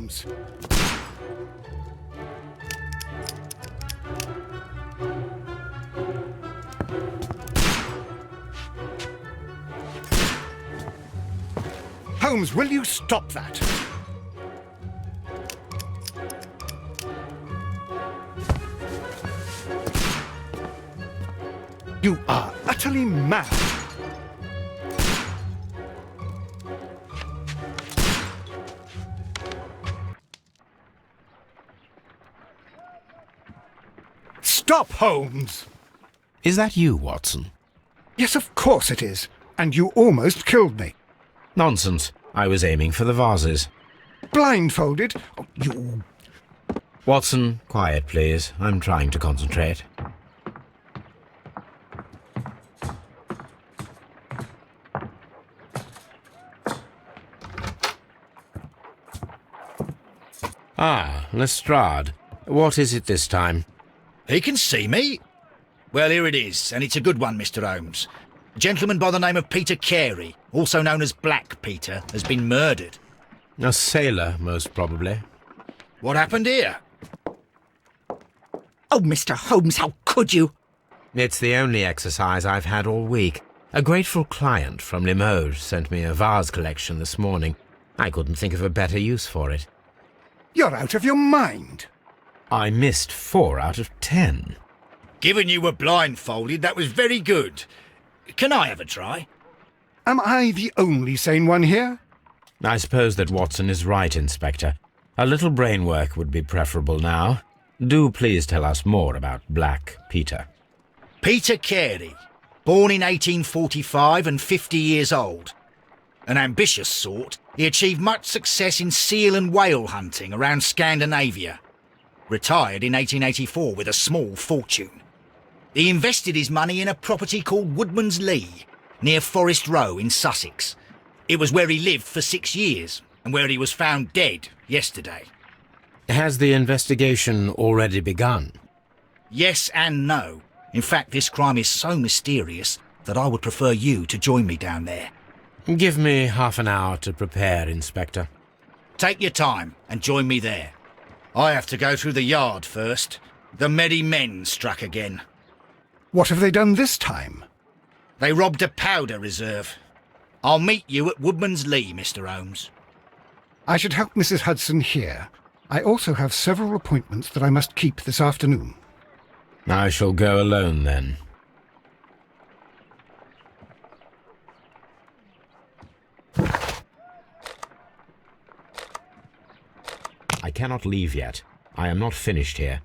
Holmes. Holmes, will you stop that? You are utterly mad. Stop, Holmes! Is that you, Watson? Yes, of course it is. And you almost killed me. Nonsense. I was aiming for the vases. Blindfolded? Oh, you... Watson, quiet, please. I'm trying to concentrate. Ah, Lestrade. What is it this time? He can see me. Well, here it is, and it's a good one, Mr. Holmes. A gentleman by the name of Peter Carey, also known as Black Peter, has been murdered. A sailor, most probably. What happened here? Oh, Mr. Holmes, how could you? It's the only exercise I've had all week. A grateful client from Limoges sent me a vase collection this morning. I couldn't think of a better use for it. You're out of your mind. I missed 4 out of 10. Given you were blindfolded, that was very good. Can I have a try? Am I the only sane one here? I suppose that Watson is right, Inspector. A little brain work would be preferable now. Do please tell us more about Black Peter. Peter Carey, born in 1845 and 50 years old. An ambitious sort, he achieved much success in seal and whale hunting around Scandinavia. Retired in 1884 with a small fortune. He invested his money in a property called Woodman's Lee, near Forest Row in Sussex. It was where he lived for 6 years, and where he was found dead yesterday. Has the investigation already begun? Yes and no. In fact, this crime is so mysterious that I would prefer you to join me down there. Give me half an hour to prepare, Inspector. Take your time and join me there. I have to go through the yard first. The merry men struck again. What have they done this time? They robbed a powder reserve. I'll meet you at Woodman's Lee, Mr. Holmes. I should help Mrs. Hudson here. I also have several appointments that I must keep this afternoon. I shall go alone, then. I cannot leave yet. I am not finished here.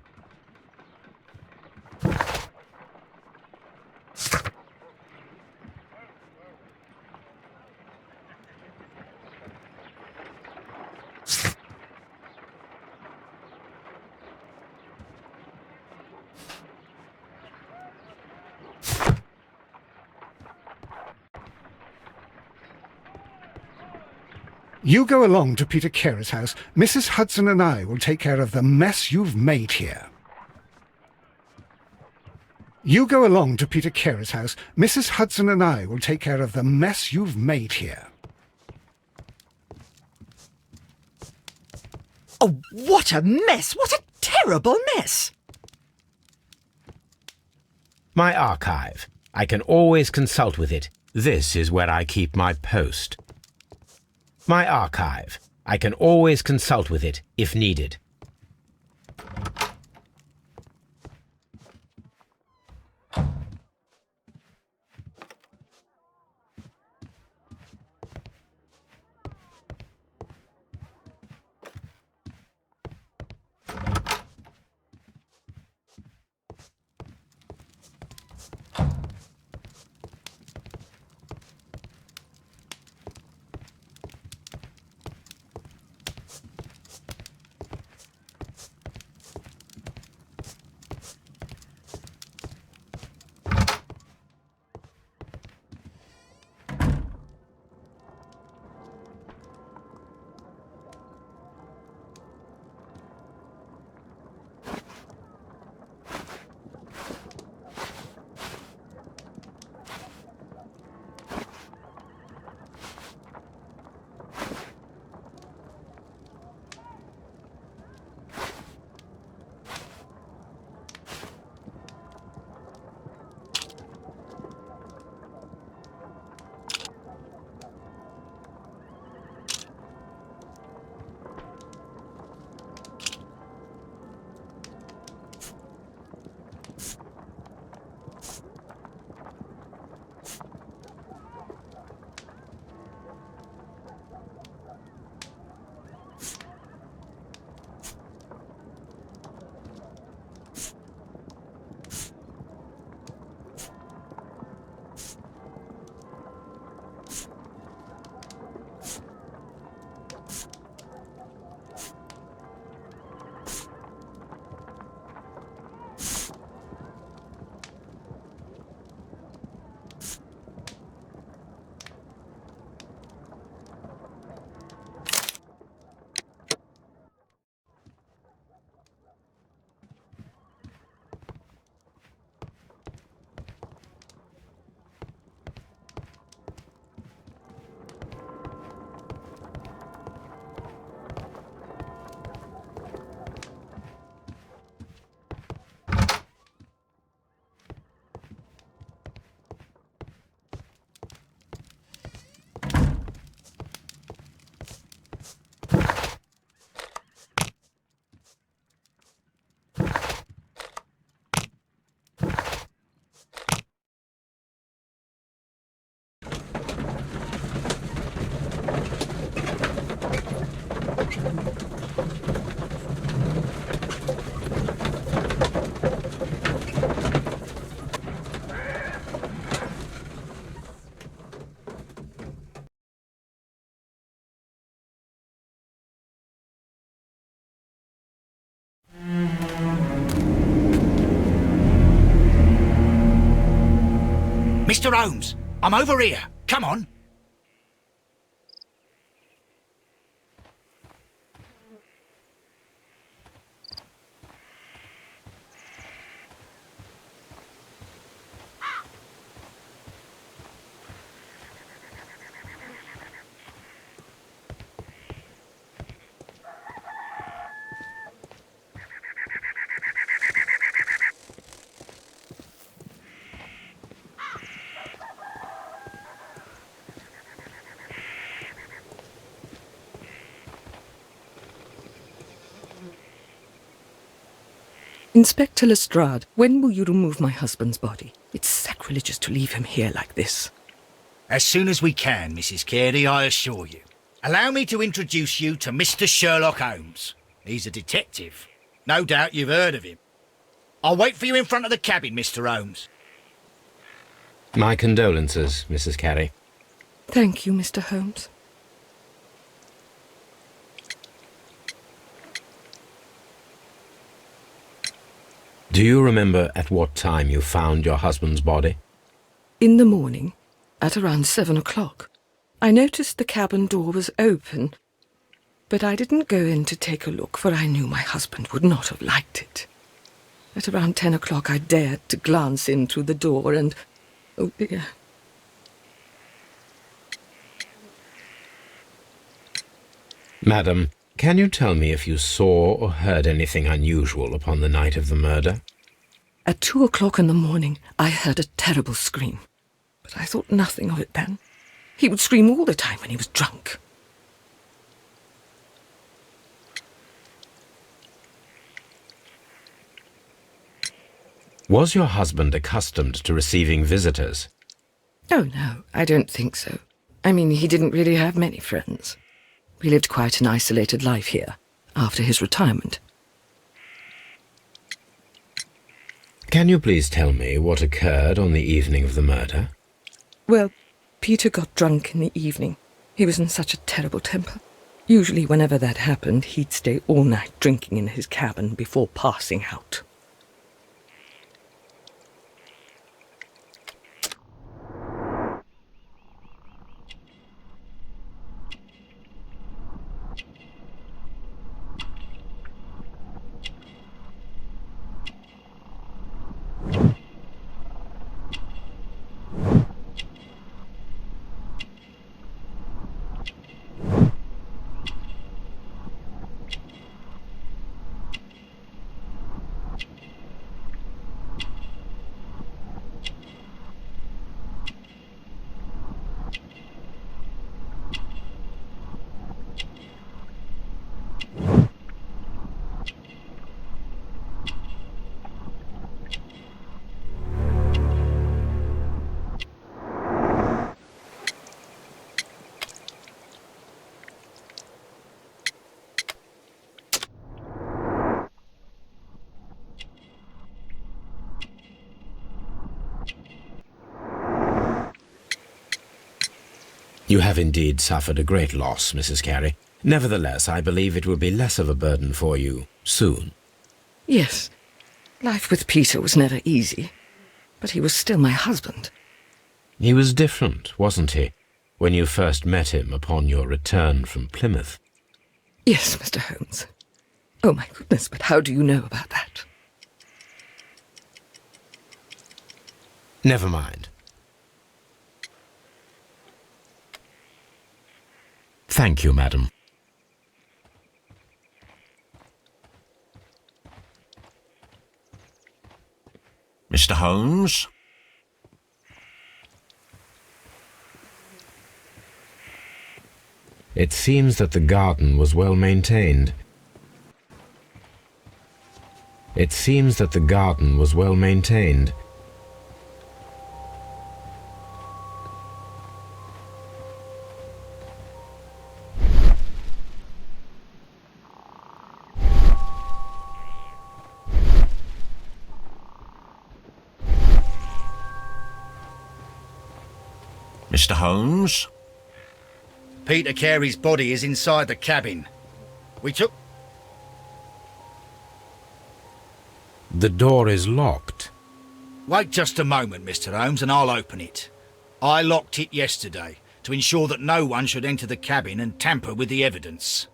You go along to Peter Carey's house. Mrs. Hudson and I will take care of the mess you've made here. You go along to Peter Carey's house. Mrs. Hudson and I will take care of the mess you've made here. Oh, what a mess! What a terrible mess! My archive. I can always consult with it. This is where I keep my post. My archive. I can always consult with it if needed. Mr. Holmes, I'm over here. Come on. Inspector Lestrade, when will you remove my husband's body? It's sacrilegious to leave him here like this. As soon as we can, Mrs. Carey, I assure you. Allow me to introduce you to Mr. Sherlock Holmes. He's a detective. No doubt you've heard of him. I'll wait for you in front of the cabin, Mr. Holmes. My condolences, Mrs. Carey. Thank you, Mr. Holmes. Do you remember at what time you found your husband's body? In the morning, at around 7 o'clock. I noticed the cabin door was open, but I didn't go in to take a look, for I knew my husband would not have liked it. At around 10 o'clock I dared to glance in through the door and... oh dear. Madam, can you tell me if you saw or heard anything unusual upon the night of the murder? At 2 o'clock in the morning I heard a terrible scream, but I thought nothing of it then. He would scream all the time when he was drunk. Was your husband accustomed to receiving visitors? Oh, no, I don't think so. I mean, he didn't really have many friends. We lived quite an isolated life here, after his retirement. Can you please tell me what occurred on the evening of the murder? Well, Peter got drunk in the evening. He was in such a terrible temper. Usually whenever that happened, he'd stay all night drinking in his cabin before passing out. You have indeed suffered a great loss, Mrs. Carey. Nevertheless, I believe it will be less of a burden for you soon. Yes, life with Peter was never easy, but he was still my husband. He was different, wasn't he, when you first met him upon your return from Plymouth? Yes, Mr. Holmes. Oh, my goodness, but how do you know about that? Never mind. Thank you, madam. Mr. Holmes? It seems that the garden was well maintained. It seems that the garden was well maintained. Mr. Holmes? Peter Carey's body is inside the cabin. We took... The door is locked. Wait just a moment, Mr. Holmes, and I'll open it. I locked it yesterday to ensure that no one should enter the cabin and tamper with the evidence.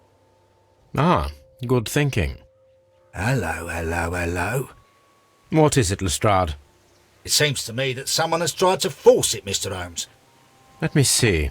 Ah, good thinking. Hello, hello, hello. What is it, Lestrade? It seems to me that someone has tried to force it, Mr. Holmes. Let me see.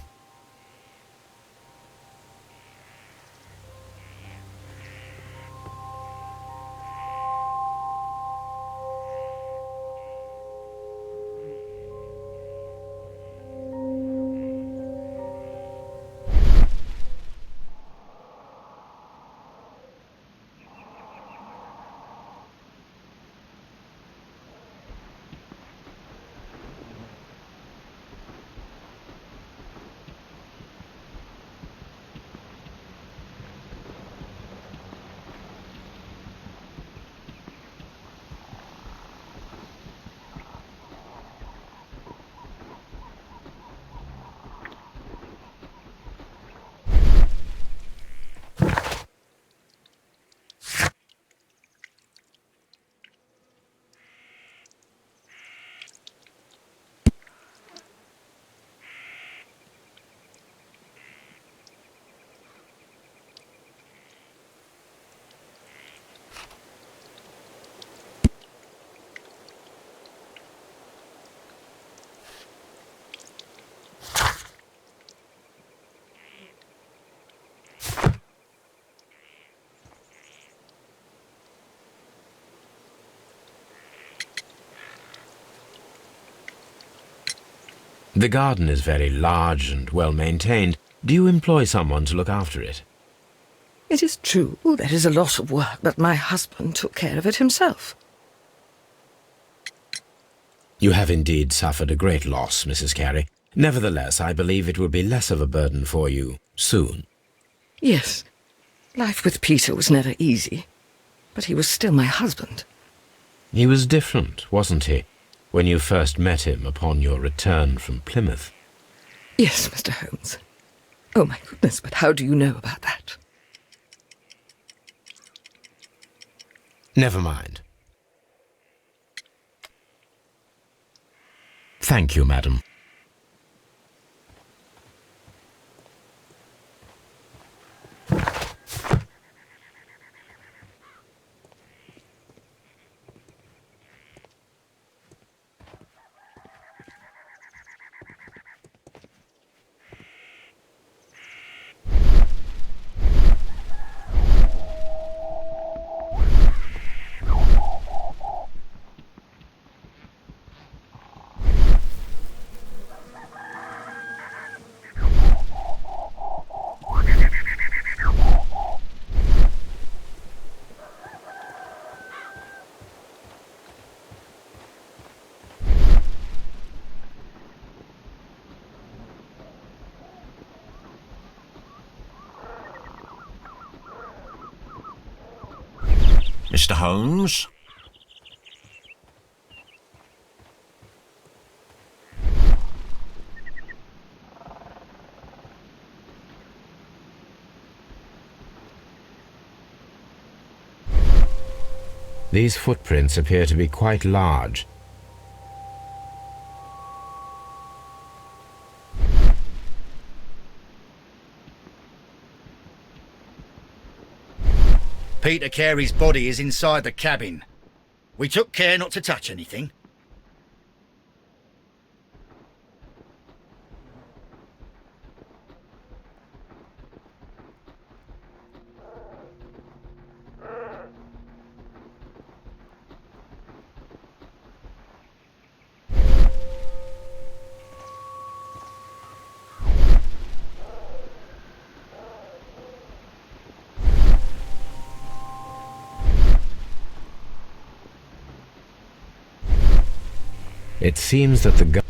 The garden is very large and well maintained. Do you employ someone to look after it? It is true, there is a lot of work, but my husband took care of it himself. You have indeed suffered a great loss, Mrs. Carey. Nevertheless, I believe it will be less of a burden for you soon. Yes, life with Peter was never easy, but he was still my husband. He was different, wasn't he, when you first met him upon your return from Plymouth? Yes, Mr. Holmes. Oh, my goodness, but how do you know about that? Never mind. Thank you, madam. Mr. Holmes? These footprints appear to be quite large. Peter Carey's body is inside the cabin. We took care not to touch anything. It seems that the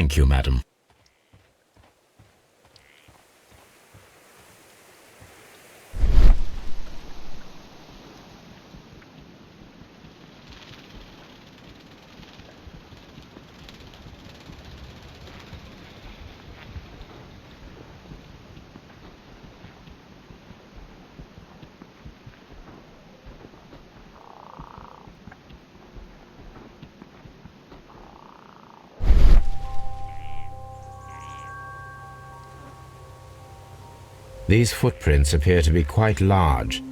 Thank you, madam. These footprints appear to be quite large.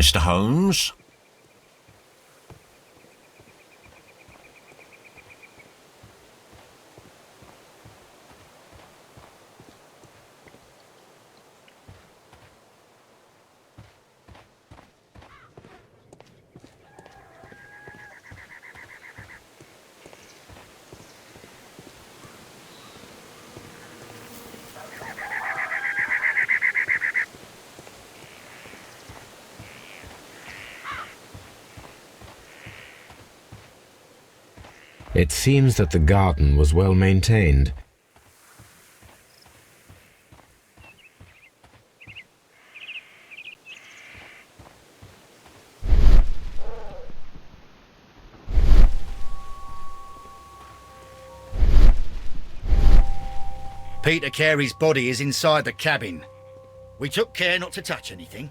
Mr. Holmes? It seems that the garden was well maintained. Peter Carey's body is inside the cabin. We took care not to touch anything.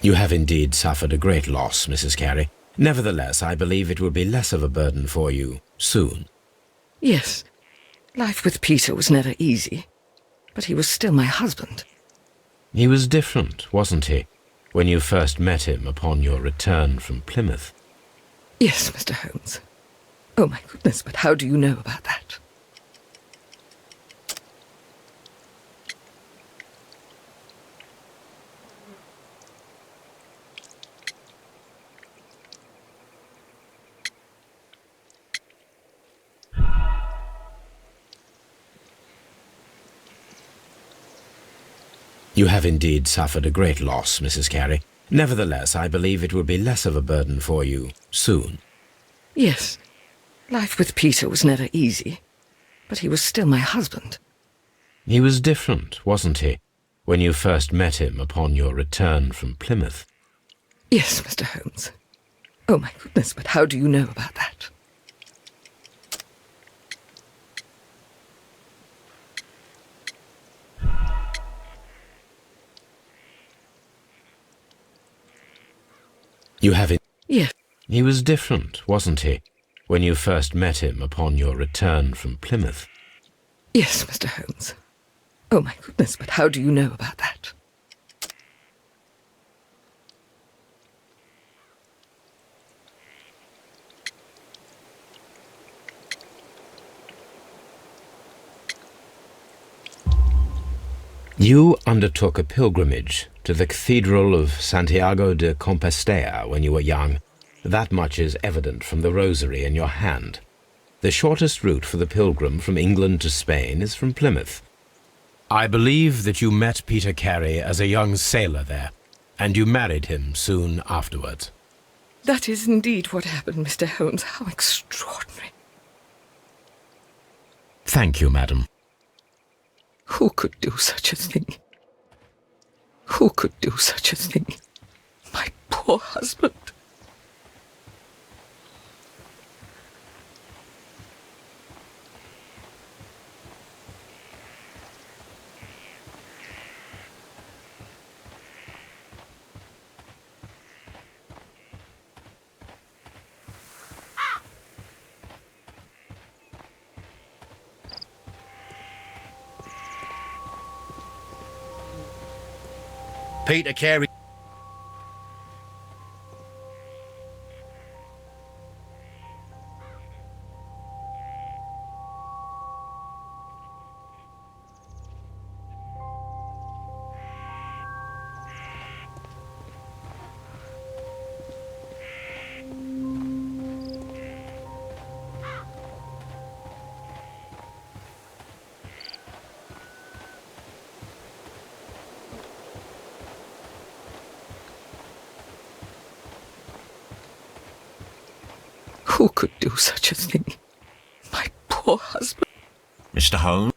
You have indeed suffered a great loss, Mrs. Carey. Nevertheless, I believe it will be less of a burden for you soon. Yes, life with Peter was never easy, but he was still my husband. He was different, wasn't he, when you first met him upon your return from Plymouth? Yes, Mr. Holmes. Oh, my goodness, but how do you know about that? You have indeed suffered a great loss, Mrs. Carey. Nevertheless, I believe it will be less of a burden for you soon. Yes, life with Peter was never easy, but he was still my husband. He was different, wasn't he, when you first met him upon your return from Plymouth? Yes, Mr. Holmes. Oh, my goodness, but how do you know about that? You have Yes. He was different, wasn't he, when you first met him upon your return from Plymouth? Yes, Mr. Holmes. Oh, my goodness, but how do you know about that? You undertook a pilgrimage to the Cathedral of Santiago de Compostela when you were young. That much is evident from the rosary in your hand. The shortest route for the pilgrim from England to Spain is from Plymouth. I believe that you met Peter Carey as a young sailor there, and you married him soon afterwards. That is indeed what happened, Mr. Holmes. How extraordinary. Thank you, madam. Who could do such a thing? Who could do such a thing? My poor husband. Peter Carey. Who could do such a thing? My poor husband. Mr. Holmes?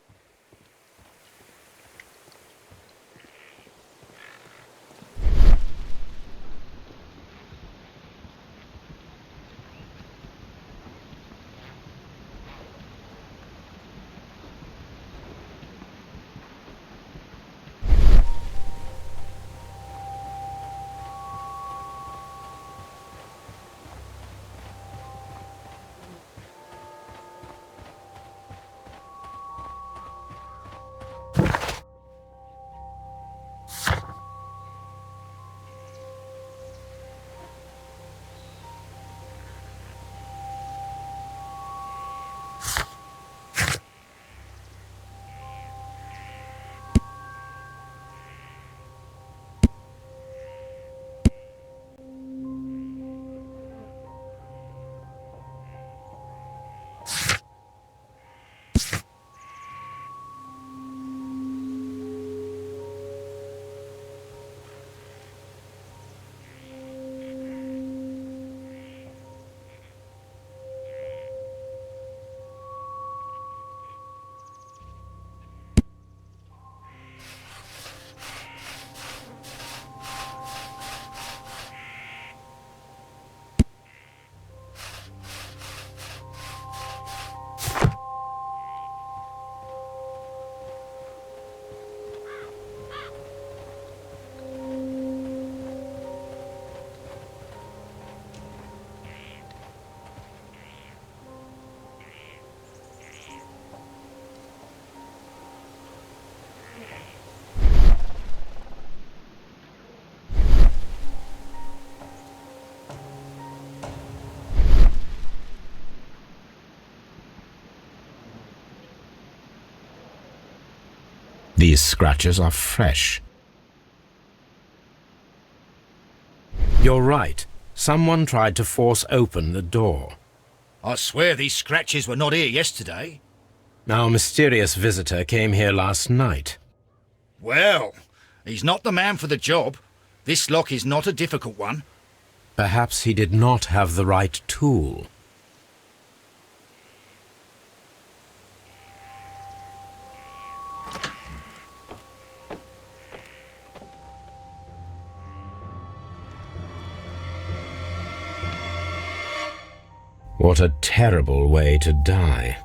These scratches are fresh. You're right. Someone tried to force open the door. I swear these scratches were not here yesterday. Our mysterious visitor came here last night. Well, he's not the man for the job. This lock is not a difficult one. Perhaps he did not have the right tool. What a terrible way to die.